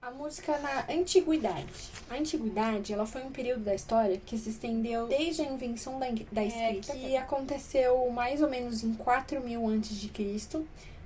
A música na antiguidade. A antiguidade, ela foi um período da história que se estendeu desde a invenção da escrita, que aconteceu mais ou menos em 4000 a.C.,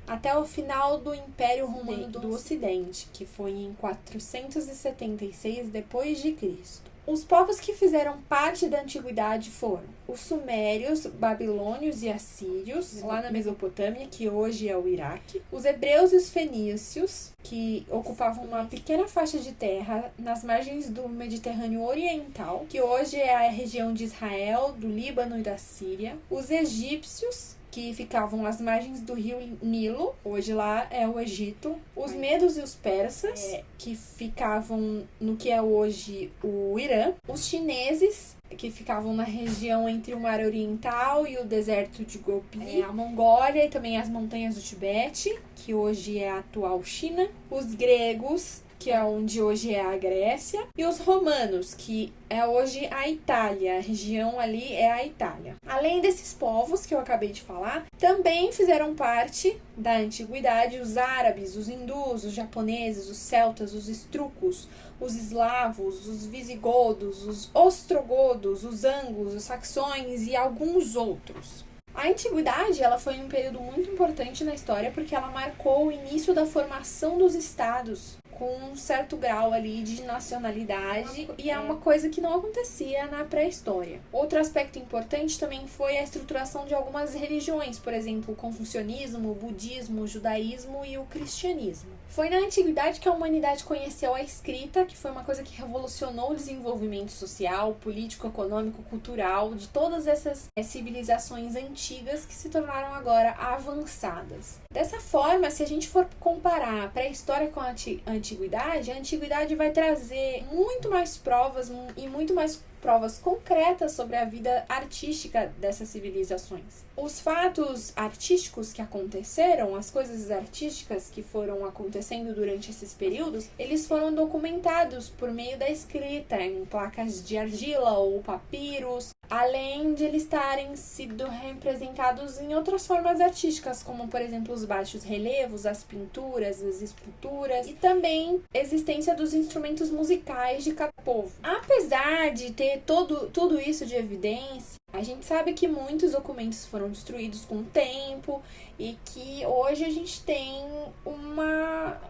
até o final do Império Romano do Ocidente, que foi em 476 depois de Cristo. Os povos que fizeram parte da antiguidade foram os sumérios, babilônios e assírios, lá na Mesopotâmia, que hoje é o Iraque. Os hebreus e os fenícios, que ocupavam uma pequena faixa de terra nas margens do Mediterrâneo Oriental, que hoje é a região de Israel, do Líbano e da Síria. Os egípcios, que ficavam às margens do rio Nilo, hoje lá é o Egito. Os medos e os persas, que ficavam no que é hoje o Irã. Os chineses, que ficavam na região entre o Mar Oriental e o deserto de Gobi. A Mongólia e também as montanhas do Tibete, que hoje é a atual China. Os gregos, que é onde hoje é a Grécia, e os romanos, que é hoje a Itália, a região ali é a Itália. Além desses povos que eu acabei de falar, também fizeram parte da antiguidade os árabes, os hindus, os japoneses, os celtas, os etruscos, os eslavos, os visigodos, os ostrogodos, os anglos, os saxões e alguns outros. A antiguidade, ela foi um período muito importante na história porque ela marcou o início da formação dos estados com um certo grau ali de nacionalidade e é uma coisa que não acontecia na pré-história. Outro aspecto importante também foi a estruturação de algumas religiões, por exemplo, o confucionismo, o budismo, o judaísmo e o cristianismo. Foi na antiguidade que a humanidade conheceu a escrita, que foi uma coisa que revolucionou o desenvolvimento social, político, econômico, cultural de todas essas civilizações antigas que se tornaram agora avançadas. Dessa forma, se a gente for comparar a pré-história com a antiguidade vai trazer muito mais provas e muito mais provas concretas sobre a vida artística dessas civilizações. Os fatos artísticos que aconteceram, as coisas artísticas que foram acontecendo durante esses períodos, eles foram documentados por meio da escrita em placas de argila ou papiros, além de eles estarem sido representados em outras formas artísticas, como por exemplo os baixos relevos, as pinturas, as esculturas e também a existência dos instrumentos musicais de cada povo. Apesar de ter tudo isso de evidência, a gente sabe que muitos documentos foram destruídos com o tempo e que hoje a gente tem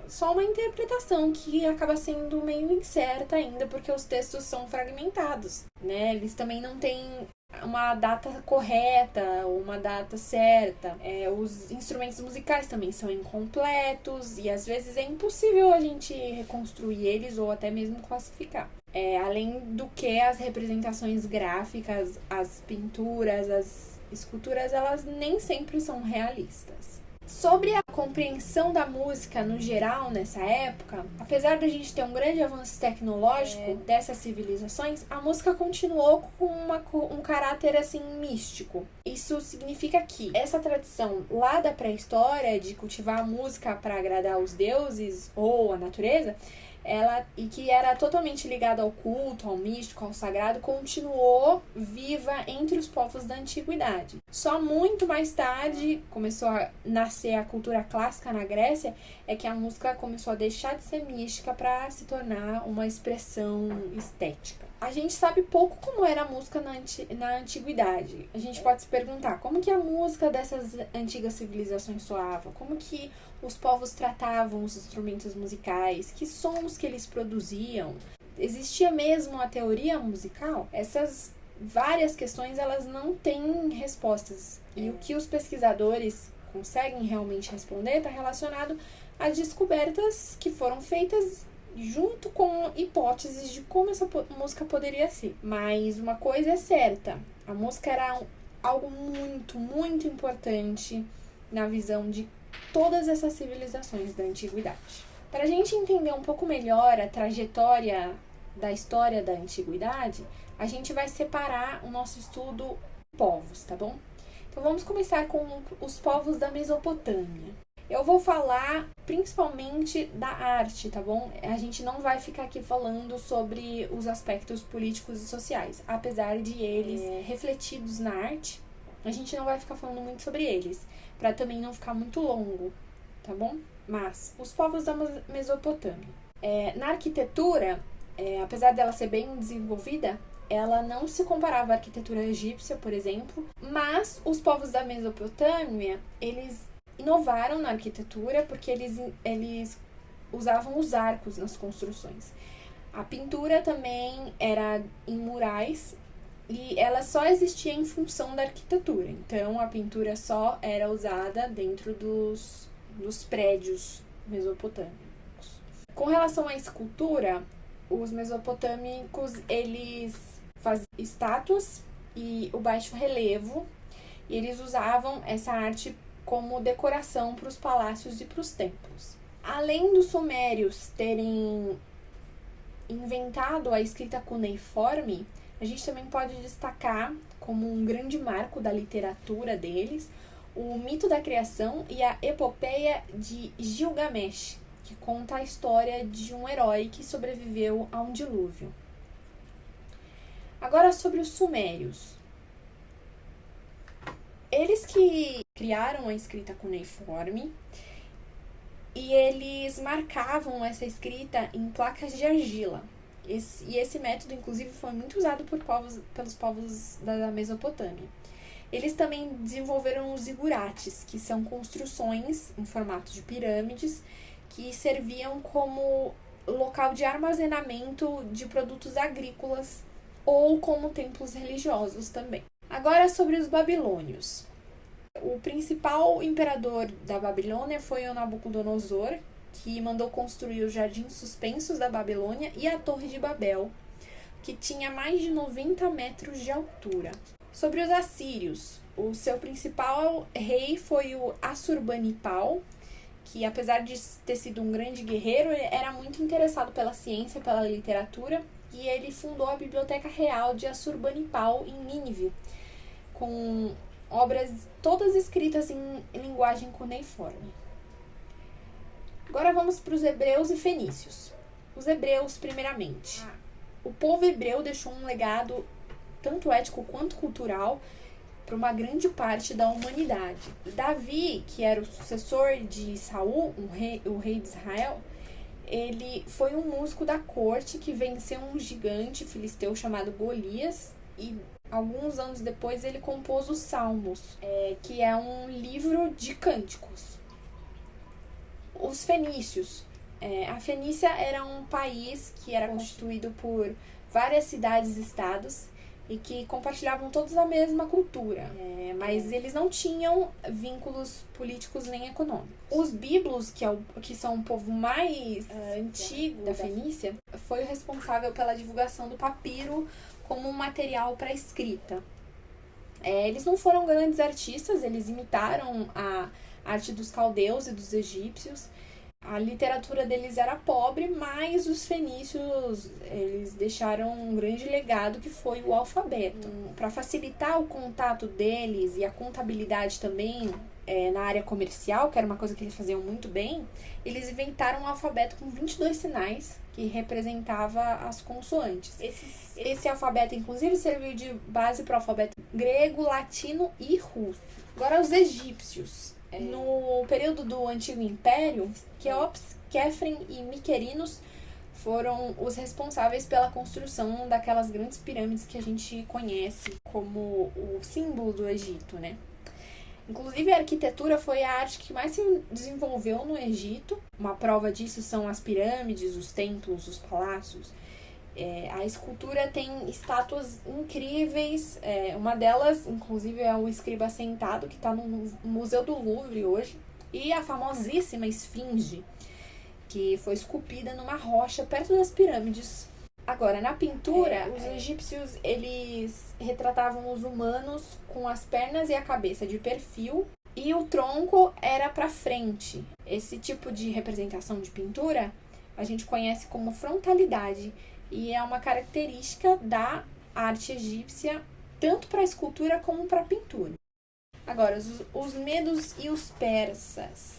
só uma interpretação que acaba sendo meio incerta ainda, porque os textos são fragmentados, né? Eles também não têm uma data correta ou uma data certa. Os instrumentos musicais também são incompletos e às vezes é impossível a gente reconstruir eles ou até mesmo classificar. Além do que as representações gráficas, as pinturas, as esculturas, elas nem sempre são realistas. Sobre a compreensão da música no geral nessa época, apesar da gente ter um grande avanço tecnológico dessas civilizações, a música continuou com um caráter assim místico. Isso significa que essa tradição lá da pré-história de cultivar a música para agradar os deuses ou a natureza, e que era totalmente ligada ao culto, ao místico, ao sagrado, continuou viva entre os povos da antiguidade. Só muito mais tarde começou a nascer a cultura clássica na Grécia, é que a música começou a deixar de ser mística para se tornar uma expressão estética. A gente sabe pouco como era a música na antiguidade. A gente pode se perguntar como que a música dessas antigas civilizações soava, como que os povos tratavam os instrumentos musicais, que sons que eles produziam. Existia mesmo a teoria musical? Essas várias questões, elas não têm respostas. E o que os pesquisadores conseguem realmente responder está relacionado a descobertas que foram feitas junto com hipóteses de como essa música poderia ser. Mas uma coisa é certa, a música era algo muito, muito importante na visão de todas essas civilizações da antiguidade. Para a gente entender um pouco melhor a trajetória da história da antiguidade, a gente vai separar o nosso estudo em povos, tá bom? Então vamos começar com os povos da Mesopotâmia. Eu vou falar principalmente da arte, tá bom? A gente não vai ficar aqui falando sobre os aspectos políticos e sociais. Apesar de eles refletidos na arte, a gente não vai ficar falando muito sobre eles, para também não ficar muito longo, tá bom? Mas, os povos da Mesopotâmia. Na arquitetura, apesar dela ser bem desenvolvida, ela não se comparava à arquitetura egípcia, por exemplo, mas os povos da Mesopotâmia, eles inovaram na arquitetura porque eles usavam os arcos nas construções. A pintura também era em murais e ela só existia em função da arquitetura. Então, a pintura só era usada dentro dos prédios mesopotâmicos. Com relação à escultura, os mesopotâmicos, eles faziam estátuas e o baixo relevo, e eles usavam essa arte como decoração para os palácios e para os templos. Além dos sumérios terem inventado a escrita cuneiforme, a gente também pode destacar como um grande marco da literatura deles o mito da criação e a epopeia de Gilgamesh, que conta a história de um herói que sobreviveu a um dilúvio. Agora sobre os sumérios. Eles que criaram a escrita cuneiforme e eles marcavam essa escrita em placas de argila. Esse método, inclusive, foi muito usado pelos povos da Mesopotâmia. Eles também desenvolveram os zigurates, que são construções em formato de pirâmides que serviam como local de armazenamento de produtos agrícolas ou como templos religiosos também. Agora sobre os babilônios. O principal imperador da Babilônia foi o Nabucodonosor, que mandou construir os jardins suspensos da Babilônia e a Torre de Babel, que tinha mais de 90 metros de altura. Sobre os assírios, o seu principal rei foi o Assurbanipal, que apesar de ter sido um grande guerreiro, ele era muito interessado pela ciência, pela literatura, e ele fundou a Biblioteca Real de Assurbanipal em Nínive, com obras todas escritas em linguagem cuneiforme. Agora vamos para os hebreus e fenícios. Os hebreus, primeiramente. O povo hebreu deixou um legado tanto ético quanto cultural para uma grande parte da humanidade. Davi, que era o sucessor de Saul, o rei de Israel, ele foi um músico da corte que venceu um gigante filisteu chamado Golias e alguns anos depois ele compôs os Salmos, que é um livro de cânticos. Os fenícios. A Fenícia era um país que era constituído por várias cidades-estados e que compartilhavam todos a mesma cultura, mas eles não tinham vínculos políticos nem econômicos. Os bíblos, que são o povo mais antigo da Fenícia, foi o responsável pela divulgação do papiro como um material para escrita. Eles não foram grandes artistas, eles imitaram a arte dos caldeus e dos egípcios. A literatura deles era pobre, mas os fenícios eles deixaram um grande legado que foi o alfabeto. Para facilitar o contato deles e a contabilidade também na área comercial, que era uma coisa que eles faziam muito bem, eles inventaram um alfabeto com 22 sinais que representava as consoantes. Esse alfabeto, inclusive, serviu de base para o alfabeto grego, latino e russo. Agora, os egípcios. No período do Antigo Império, Quéops, Quéfren e Miquerinos foram os responsáveis pela construção daquelas grandes pirâmides que a gente conhece como o símbolo do Egito, né? Inclusive, a arquitetura foi a arte que mais se desenvolveu no Egito. Uma prova disso são as pirâmides, os templos, os palácios. A escultura tem estátuas incríveis, uma delas, inclusive, é o Escriba Sentado, que está no Museu do Louvre hoje, e a famosíssima Esfinge, que foi esculpida numa rocha perto das pirâmides. Agora, na pintura, os egípcios, eles retratavam os humanos com as pernas e a cabeça de perfil, e o tronco era para frente. Esse tipo de representação de pintura a gente conhece como frontalidade, e é uma característica da arte egípcia, tanto para a escultura como para a pintura. Agora, os medos e os persas.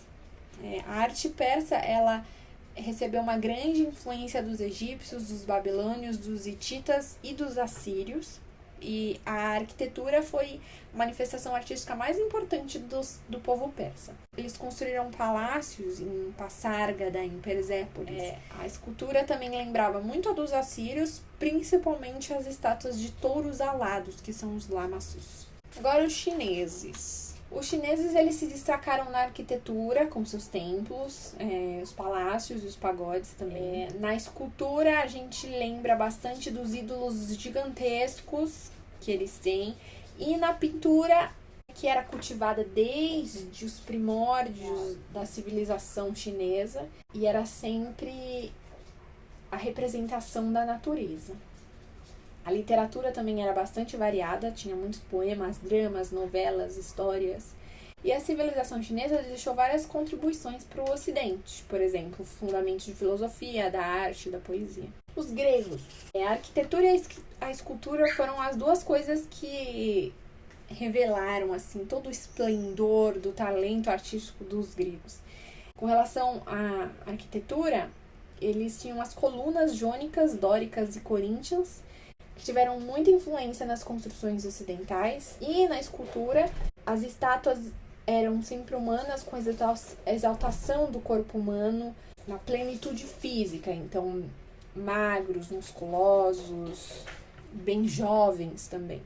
A arte persa, ela recebeu uma grande influência dos egípcios, dos babilônios, dos hititas e dos assírios. e a arquitetura foi a manifestação artística mais importante do povo persa. Eles construíram palácios em Passárgada, em Persépolis. A escultura também lembrava muito a dos assírios, principalmente as estátuas de touros alados, que são os lamassus. Agora os chineses. Os chineses eles se destacaram na arquitetura, com seus templos, os palácios e os pagodes também. Na escultura, a gente lembra bastante dos ídolos gigantescos que eles têm. E na pintura, que era cultivada desde os primórdios da civilização chinesa, e era sempre a representação da natureza. A literatura também era bastante variada, tinha muitos poemas, dramas, novelas, histórias. E a civilização chinesa deixou várias contribuições para o Ocidente, por exemplo, fundamentos de filosofia, da arte, da poesia. Os gregos. A arquitetura e a escultura foram as duas coisas que revelaram assim todo o esplendor do talento artístico dos gregos. Com relação à arquitetura, eles tinham as colunas jônicas, dóricas e coríntias, que tiveram muita influência nas construções ocidentais. E na escultura, as estátuas eram sempre humanas, com exaltação do corpo humano na plenitude física. Então, magros, musculosos, bem jovens também.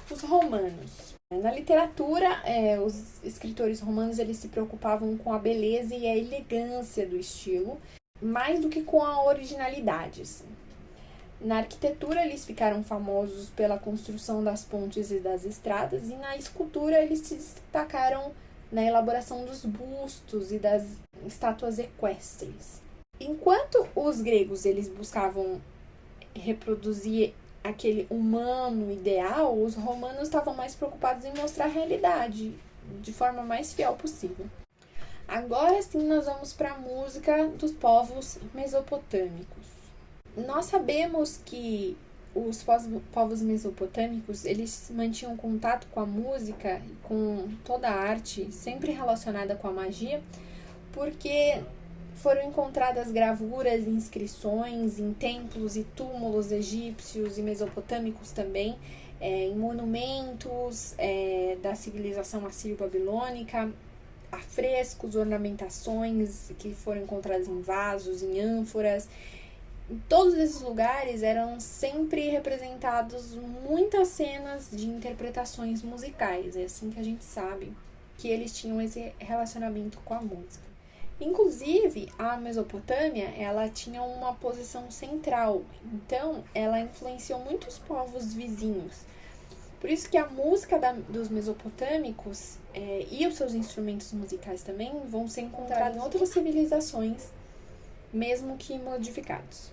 Os romanos. Na literatura, os escritores romanos eles se preocupavam com a beleza e a elegância do estilo, mais do que com a originalidade, assim. Na arquitetura, eles ficaram famosos pela construção das pontes e das estradas, e na escultura, eles se destacaram na elaboração dos bustos e das estátuas equestres. Enquanto os gregos eles buscavam reproduzir aquele humano ideal, os romanos estavam mais preocupados em mostrar a realidade de forma mais fiel possível. Agora sim, nós vamos para a música dos povos mesopotâmicos. Nós sabemos que os povos mesopotâmicos, eles mantinham contato com a música e com toda a arte, sempre relacionada com a magia, porque foram encontradas gravuras e inscrições em templos e túmulos egípcios e mesopotâmicos também, em monumentos da civilização assírio-babilônica, afrescos, ornamentações que foram encontradas em vasos, em ânforas. Em todos esses lugares eram sempre representados muitas cenas de interpretações musicais. É assim que a gente sabe que eles tinham esse relacionamento com a música. Inclusive, a Mesopotâmia, ela tinha uma posição central. Então, ela influenciou muitos povos vizinhos. Por isso que a música dos mesopotâmicos e os seus instrumentos musicais também vão ser encontrados em outras civilizações, mesmo que modificados.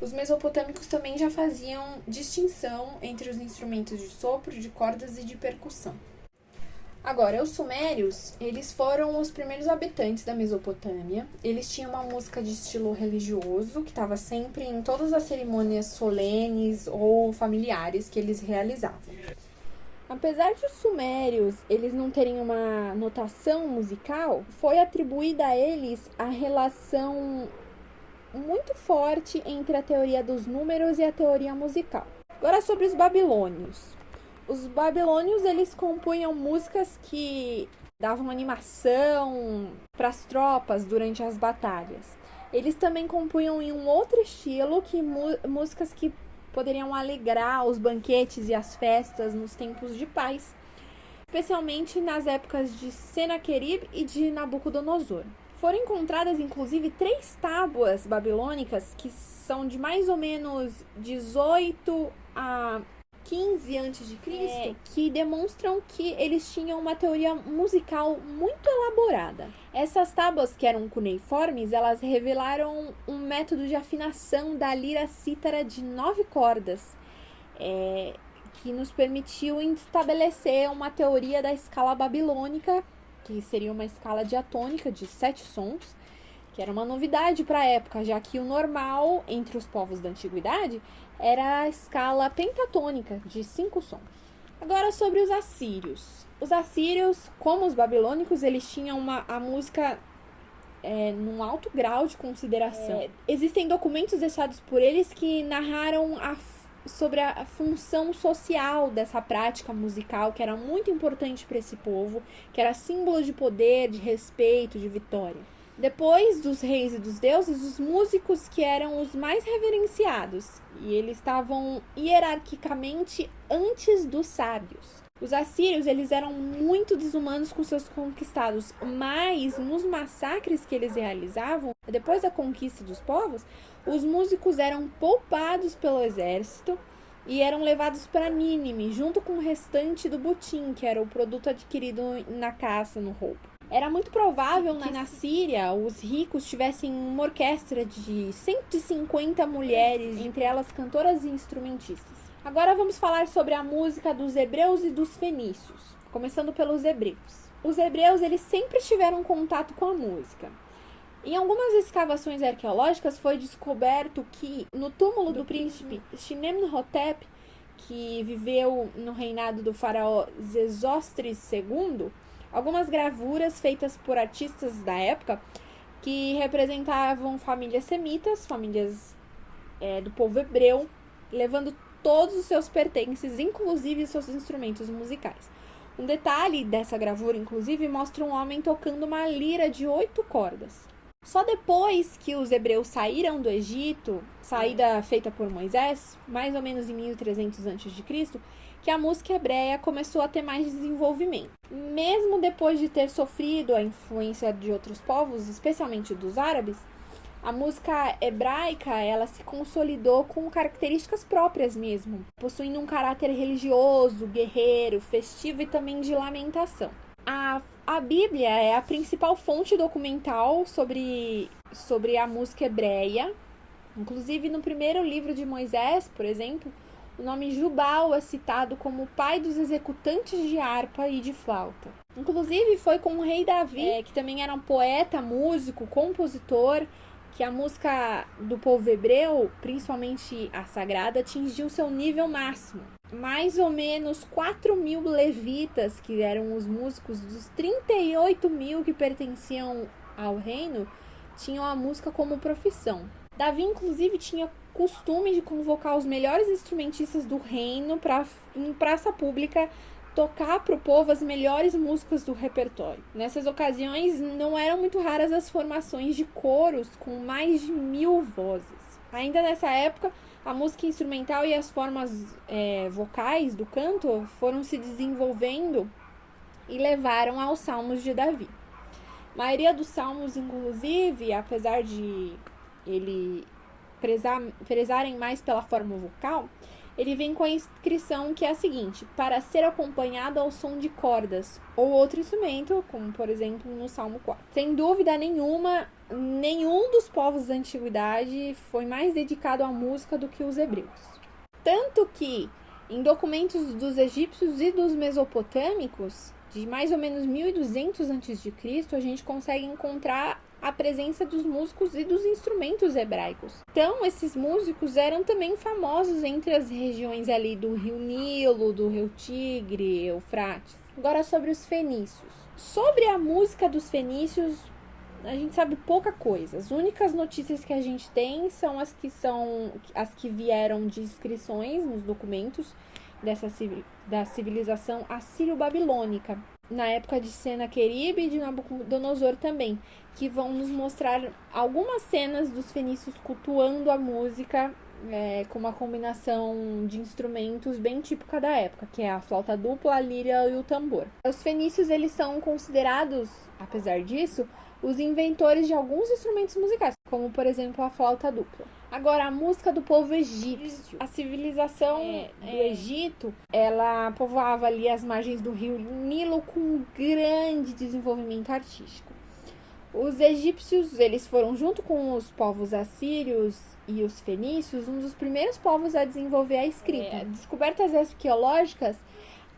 Os mesopotâmicos também já faziam distinção entre os instrumentos de sopro, de cordas e de percussão. Agora, os sumérios, eles foram os primeiros habitantes da Mesopotâmia. Eles tinham uma música de estilo religioso, que estava sempre em todas as cerimônias solenes ou familiares que eles realizavam. Apesar de os sumérios eles não terem uma notação musical, foi atribuída a eles a relação muito forte entre a teoria dos números e a teoria musical. Agora sobre os babilônios. Os babilônios eles compunham músicas que davam animação para as tropas durante as batalhas. Eles também compunham em um outro estilo músicas que poderiam alegrar os banquetes e as festas nos tempos de paz, especialmente nas épocas de Senaquerib e de Nabucodonosor. Foram encontradas, inclusive, 3 tábuas babilônicas que são de mais ou menos 18 a 15 a.C., que demonstram que eles tinham uma teoria musical muito elaborada. Essas tábuas, que eram cuneiformes, elas revelaram um método de afinação da lira cítara de 9 cordas, que nos permitiu estabelecer uma teoria da escala babilônica, que seria uma escala diatônica de 7 sons, que era uma novidade para a época, já que o normal entre os povos da antiguidade era a escala pentatônica de 5 sons. Agora sobre os assírios. Os assírios, como os babilônicos, eles tinham a música num alto grau de consideração. Existem documentos deixados por eles que narraram sobre a função social dessa prática musical, que era muito importante para esse povo, que era símbolo de poder, de respeito, de vitória. Depois dos reis e dos deuses, os músicos que eram os mais reverenciados, e eles estavam hierarquicamente antes dos sábios. Os assírios, eles eram muito desumanos com seus conquistados, mas nos massacres que eles realizavam, depois da conquista dos povos, os músicos eram poupados pelo exército e eram levados para Nínive, junto com o restante do butim, que era o produto adquirido na caça, no roubo. Era muito provável que na Síria os ricos tivessem uma orquestra de 150 mulheres, entre elas cantoras e instrumentistas. Agora vamos falar sobre a música dos hebreus e dos fenícios, começando pelos hebreus. Os hebreus, eles sempre tiveram contato com a música. Em algumas escavações arqueológicas foi descoberto que no túmulo do príncipe Shenenhotep, que viveu no reinado do faraó Sesostris II, algumas gravuras feitas por artistas da época que representavam famílias semitas, famílias do povo hebreu, levando todos os seus pertences, inclusive seus instrumentos musicais. Um detalhe dessa gravura, inclusive, mostra um homem tocando uma lira de 8 cordas. Só depois que os hebreus saíram do Egito, saída feita por Moisés, mais ou menos em 1300 a.C., que a música hebreia começou a ter mais desenvolvimento. Mesmo depois de ter sofrido a influência de outros povos, especialmente dos árabes, a música hebraica, ela se consolidou com características próprias mesmo, possuindo um caráter religioso, guerreiro, festivo e também de lamentação. A Bíblia é a principal fonte documental sobre a música hebreia. Inclusive, no primeiro livro de Moisés, por exemplo, o nome Jubal é citado como o pai dos executantes de harpa e de flauta. Inclusive, foi com o rei Davi, que também era um poeta, músico, compositor, que a música do povo hebreu, principalmente a sagrada, atingiu seu nível máximo. Mais ou menos 4.000 levitas, que eram os músicos dos 38.000 que pertenciam ao reino, tinham a música como profissão. Davi, inclusive, tinha costume de convocar os melhores instrumentistas do reino para, em praça pública, tocar para o povo as melhores músicas do repertório. Nessas ocasiões, não eram muito raras as formações de coros com mais de 1.000 vozes. Ainda nessa época, a música instrumental e as formas vocais do canto foram se desenvolvendo e levaram aos Salmos de Davi. A maioria dos salmos, inclusive, apesar de ele prezarem mais pela forma vocal, ele vem com a inscrição que é a seguinte: para ser acompanhado ao som de cordas ou outro instrumento, como por exemplo no Salmo 4. Sem dúvida nenhuma, nenhum dos povos da antiguidade foi mais dedicado à música do que os hebreus. Tanto que, em documentos dos egípcios e dos mesopotâmicos, de mais ou menos 1200 a.C., a gente consegue encontrar a presença dos músicos e dos instrumentos hebraicos. Então, esses músicos eram também famosos entre as regiões ali do Rio Nilo, do Rio Tigre, Eufrates. Agora, sobre os fenícios. Sobre a música dos fenícios, a gente sabe pouca coisa. As únicas notícias que a gente tem são as que vieram de inscrições nos documentos da civilização assírio-babilônica, na época de Senaqueribe e de Nabucodonosor também, que vão nos mostrar algumas cenas dos fenícios cultuando a música com uma combinação de instrumentos bem típica da época, que é a flauta dupla, a lira e o tambor. Os fenícios, eles são considerados, apesar disso, os inventores de alguns instrumentos musicais, como por exemplo a flauta dupla. Agora, a música do povo egípcio. A civilização do Egito, ela povoava ali as margens do rio Nilo com um grande desenvolvimento artístico. Os egípcios, eles foram, junto com os povos assírios e os fenícios, um dos primeiros povos a desenvolver a escrita. Descobertas arqueológicas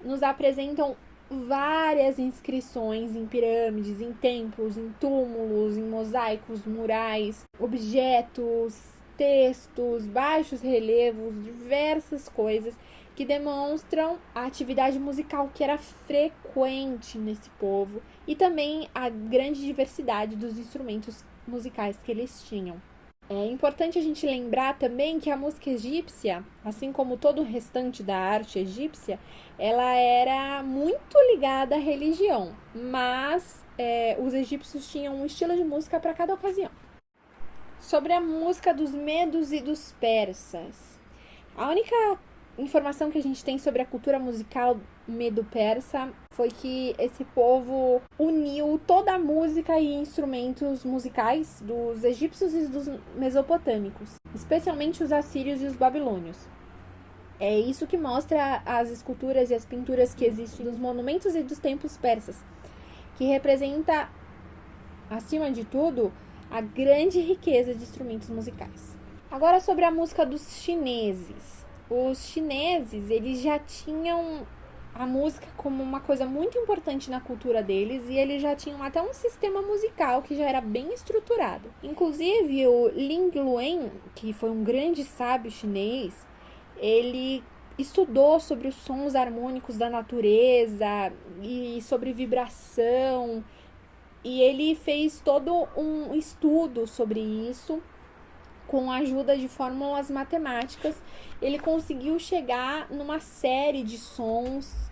nos apresentam várias inscrições em pirâmides, em templos, em túmulos, em mosaicos, murais, objetos, textos, baixos relevos, diversas coisas que demonstram a atividade musical que era frequente nesse povo e também a grande diversidade dos instrumentos musicais que eles tinham. É importante a gente lembrar também que a música egípcia, assim como todo o restante da arte egípcia, ela era muito ligada à religião, mas os egípcios tinham um estilo de música para cada ocasião. Sobre a música dos medos e dos persas. A única informação que a gente tem sobre a cultura musical medo-persa foi que esse povo uniu toda a música e instrumentos musicais dos egípcios e dos mesopotâmicos, especialmente os assírios e os babilônios. É isso que mostra as esculturas e as pinturas que existem dos monumentos e dos templos persas, que representa, acima de tudo, a grande riqueza de instrumentos musicais. Agora sobre a música dos chineses. Os chineses, eles já tinham a música como uma coisa muito importante na cultura deles e eles já tinham até um sistema musical que já era bem estruturado. Inclusive, o Ling Luen, que foi um grande sábio chinês, ele estudou sobre os sons harmônicos da natureza e sobre vibração, e ele fez todo um estudo sobre isso. Com a ajuda de fórmulas matemáticas, ele conseguiu chegar numa série de sons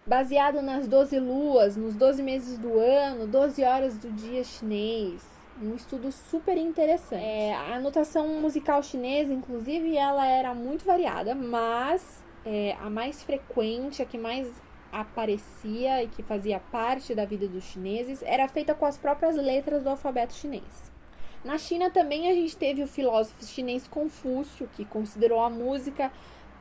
baseado nas 12 luas, nos 12 meses do ano, 12 horas do dia chinês. Um estudo super interessante. A notação musical chinesa, inclusive, ela era muito variada, mas a mais frequente, a que mais aparecia e que fazia parte da vida dos chineses, era feita com as próprias letras do alfabeto chinês. Na China também a gente teve o filósofo chinês Confúcio, que considerou a música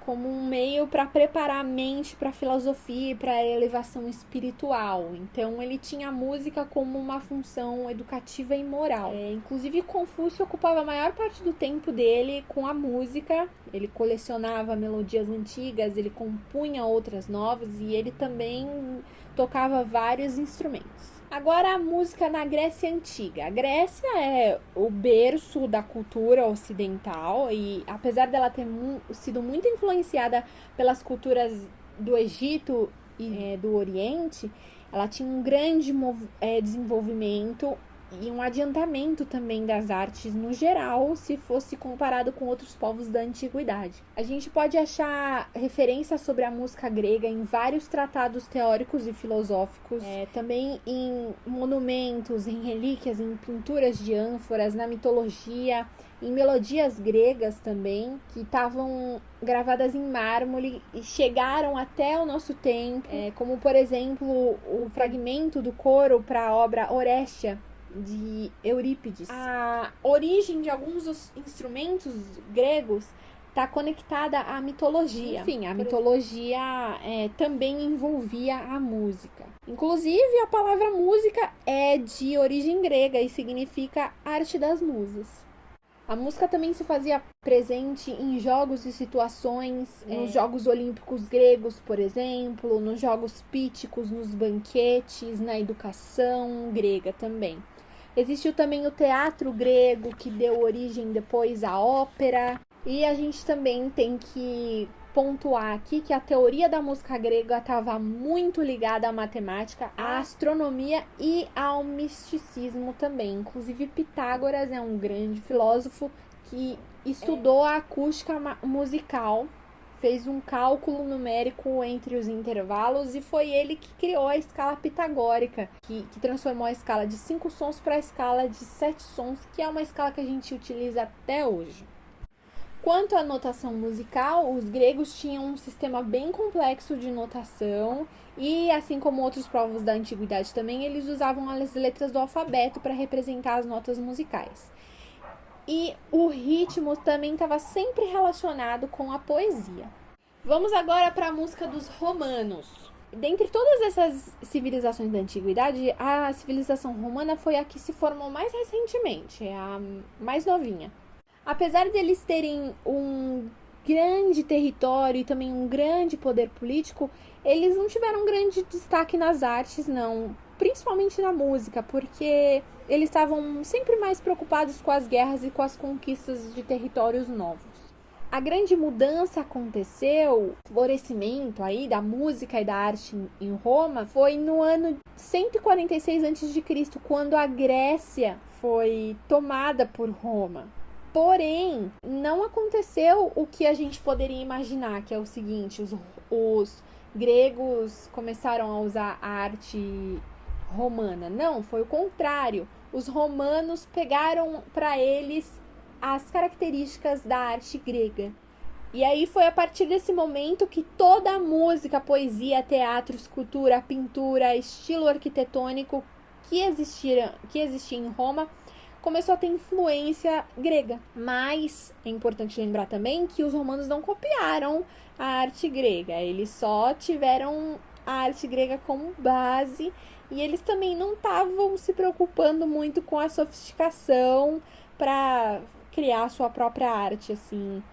como um meio para preparar a mente para a filosofia e para a elevação espiritual. Então ele tinha a música como uma função educativa e moral. Inclusive Confúcio ocupava a maior parte do tempo dele com a música. Ele colecionava melodias antigas, ele compunha outras novas e ele também tocava vários instrumentos. Agora a música na Grécia Antiga. A Grécia é o berço da cultura ocidental e apesar dela ter sido muito influenciada pelas culturas do Egito e do Oriente, ela tinha um grande desenvolvimento e um adiantamento também das artes no geral, se fosse comparado com outros povos da antiguidade. A gente pode achar referências sobre a música grega em vários tratados teóricos e filosóficos, também em monumentos, em relíquias, em pinturas de ânforas, na mitologia, em melodias gregas também, que estavam gravadas em mármore e chegaram até o nosso tempo, como por exemplo o fragmento do coro para a obra Oréstia, de Eurípides. A origem de alguns dos instrumentos gregos está conectada à mitologia. Enfim, a mitologia também envolvia a música. Inclusive, a palavra música é de origem grega e significa arte das musas. A música também se fazia presente em jogos e situações, nos Jogos Olímpicos gregos, por exemplo, nos Jogos Píticos, nos banquetes, na educação grega também. Existiu também o teatro grego, que deu origem depois à ópera. E a gente também tem que pontuar aqui que a teoria da música grega estava muito ligada à matemática, à astronomia e ao misticismo também. Inclusive, Pitágoras é um grande filósofo que estudou a acústica musical, fez um cálculo numérico entre os intervalos e foi ele que criou a escala pitagórica, que transformou a escala de 5 sons para a escala de 7 sons, que é uma escala que a gente utiliza até hoje. Quanto à notação musical, os gregos tinham um sistema bem complexo de notação e, assim como outros povos da antiguidade também, eles usavam as letras do alfabeto para representar as notas musicais. E o ritmo também estava sempre relacionado com a poesia. Vamos agora para a música dos romanos. Dentre todas essas civilizações da antiguidade, a civilização romana foi a que se formou mais recentemente, é a mais novinha. Apesar deles terem um grande território e também um grande poder político, eles não tiveram um grande destaque nas artes, não. Principalmente na música, porque eles estavam sempre mais preocupados com as guerras e com as conquistas de territórios novos. A grande mudança aconteceu, o florescimento aí da música e da arte em Roma, foi no ano 146 a.C., quando a Grécia foi tomada por Roma. Porém, não aconteceu o que a gente poderia imaginar, que é o seguinte: os gregos começaram a usar a arte romana. Não, foi o contrário. Os romanos pegaram para eles as características da arte grega. E aí foi a partir desse momento que toda a música, poesia, teatro, escultura, pintura, estilo arquitetônico que existia em Roma começou a ter influência grega. Mas é importante lembrar também que os romanos não copiaram a arte grega, eles só tiveram a arte grega como base e eles também não estavam se preocupando muito com a sofisticação para criar a sua própria arte, assim,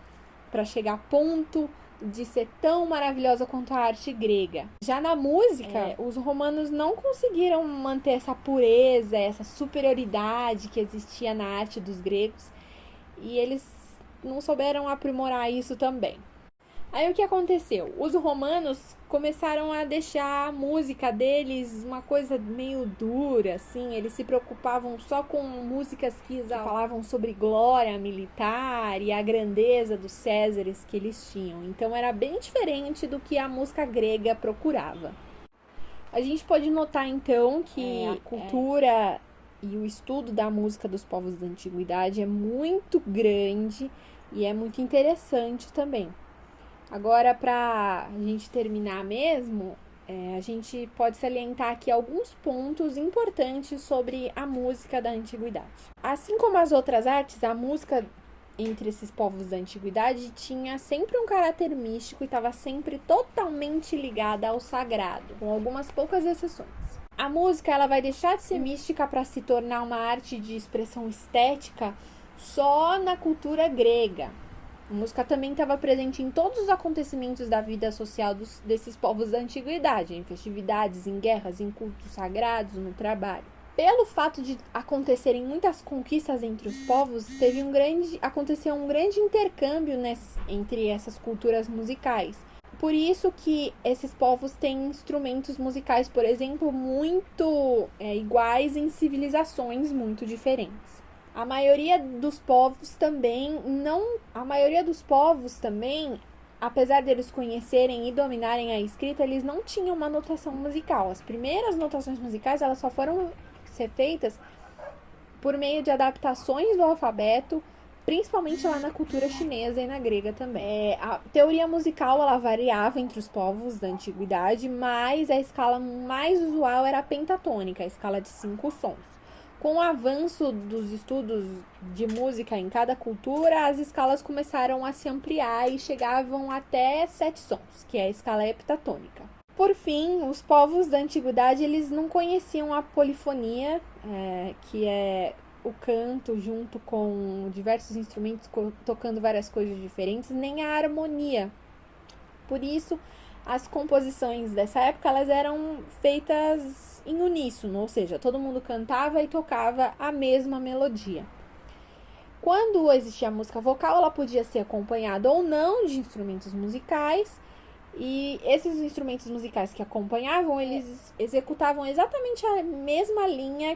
para chegar a ponto de ser tão maravilhosa quanto a arte grega. Já na música, os romanos não conseguiram manter essa pureza, essa superioridade que existia na arte dos gregos, e eles não souberam aprimorar isso também. Aí o que aconteceu? Os romanos começaram a deixar a música deles uma coisa meio dura, assim. Eles se preocupavam só com músicas que falavam sobre glória militar e a grandeza dos Césares que eles tinham. Então era bem diferente do que a música grega procurava. A gente pode notar então que a cultura e o estudo da música dos povos da antiguidade é muito grande e é muito interessante também. Agora, para a gente terminar mesmo, a gente pode salientar aqui alguns pontos importantes sobre a música da antiguidade. Assim como as outras artes, a música entre esses povos da antiguidade tinha sempre um caráter místico e estava sempre totalmente ligada ao sagrado, com algumas poucas exceções. A música ela vai deixar de ser mística para se tornar uma arte de expressão estética só na cultura grega. A música também estava presente em todos os acontecimentos da vida social desses povos da antiguidade, em festividades, em guerras, em cultos sagrados, no trabalho. Pelo fato de acontecerem muitas conquistas entre os povos, aconteceu um grande intercâmbio entre essas culturas musicais. Por isso que esses povos têm instrumentos musicais, por exemplo, muito iguais em civilizações muito diferentes. A maioria dos povos também, apesar deles conhecerem e dominarem a escrita, eles não tinham uma notação musical. As primeiras notações musicais elas só foram ser feitas por meio de adaptações do alfabeto, principalmente lá na cultura chinesa e na grega também. A teoria musical ela variava entre os povos da antiguidade, mas a escala mais usual era a pentatônica, a escala de 5 sons. Com o avanço dos estudos de música em cada cultura, as escalas começaram a se ampliar e chegavam até 7 sons, que é a escala heptatônica. Por fim, os povos da antiguidade eles não conheciam a polifonia, que é o canto junto com diversos instrumentos tocando várias coisas diferentes, nem a harmonia. Por isso, as composições dessa época elas eram feitas em uníssono, ou seja, todo mundo cantava e tocava a mesma melodia. Quando existia a música vocal, ela podia ser acompanhada ou não de instrumentos musicais, e esses instrumentos musicais que acompanhavam, eles executavam exatamente a mesma linha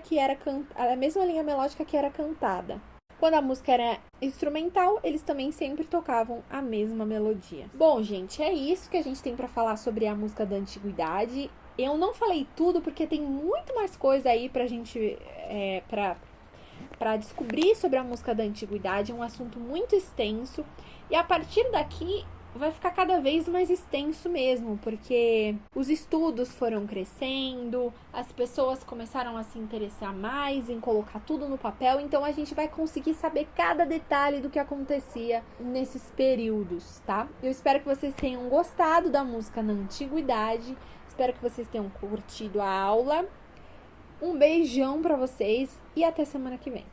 melódica que era cantada. Quando a música era instrumental, eles também sempre tocavam a mesma melodia. Bom, gente, é isso que a gente tem para falar sobre a música da antiguidade. Eu não falei tudo porque tem muito mais coisa aí pra gente para descobrir sobre a música da antiguidade. É um assunto muito extenso e a partir daqui vai ficar cada vez mais extenso mesmo, porque os estudos foram crescendo, as pessoas começaram a se interessar mais em colocar tudo no papel, então a gente vai conseguir saber cada detalhe do que acontecia nesses períodos, tá? Eu espero que vocês tenham gostado da música na antiguidade, espero que vocês tenham curtido a aula. Um beijão pra vocês e até semana que vem.